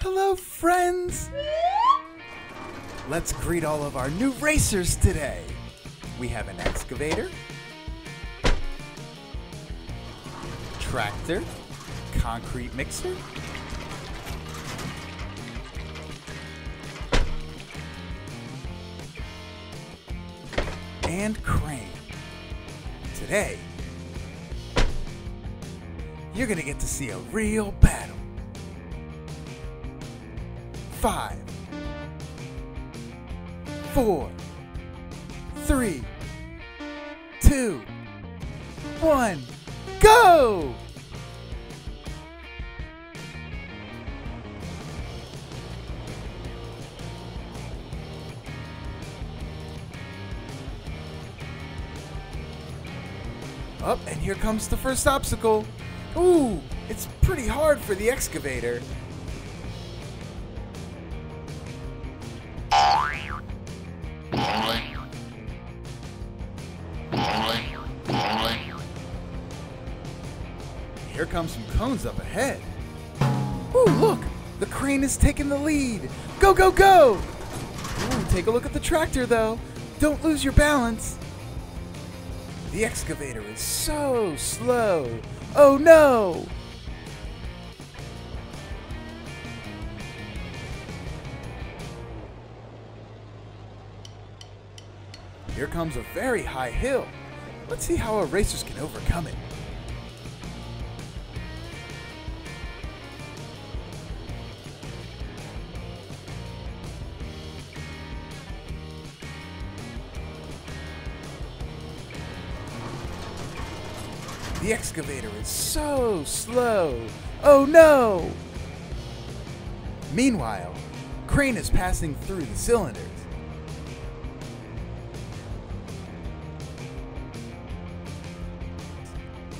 Hello, friends! Let's greet all of our new racers today. We have an excavator, tractor, concrete mixer, and crane. Today, you're gonna get to see a real battle. 5, 4, 3, 2, 1, go! Up, and here comes the first obstacle. Ooh, it's pretty hard for the excavator. Here comes some cones up ahead. Ooh, look! The crane is taking the lead. Go, go, go! Ooh, take a look at the tractor, though. Don't lose your balance. The excavator is so slow. Oh, no! Here comes a very high hill. Let's see how our racers can overcome it. The excavator is so slow. Oh no! Meanwhile, crane is passing through the cylinders.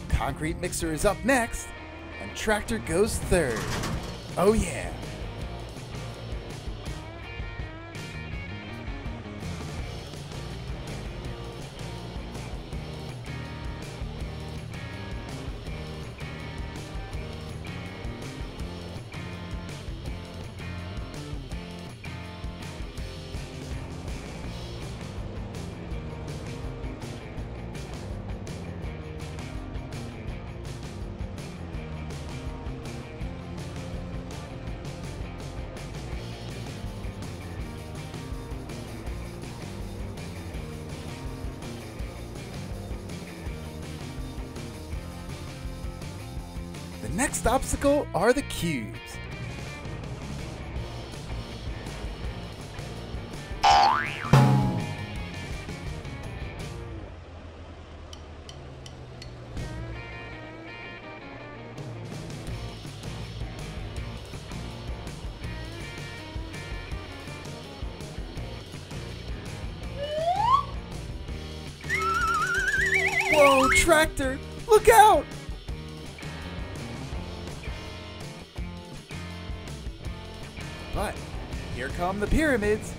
Concrete mixer is up next, and tractor goes third. Oh yeah! The next obstacle are the cubes. Whoa, tractor! Look out! But here come the pyramids.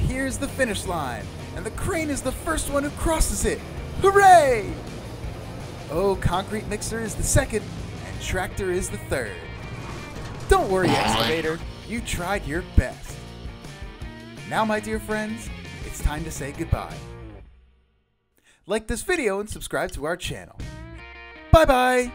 Here's the finish line, and the crane is the first one who crosses it. Hooray! Oh, concrete mixer is the second, and tractor is the third. Don't worry, excavator, you tried your best. Now, my dear friends, it's time to say goodbye. Like this video and subscribe to our channel. Bye-bye!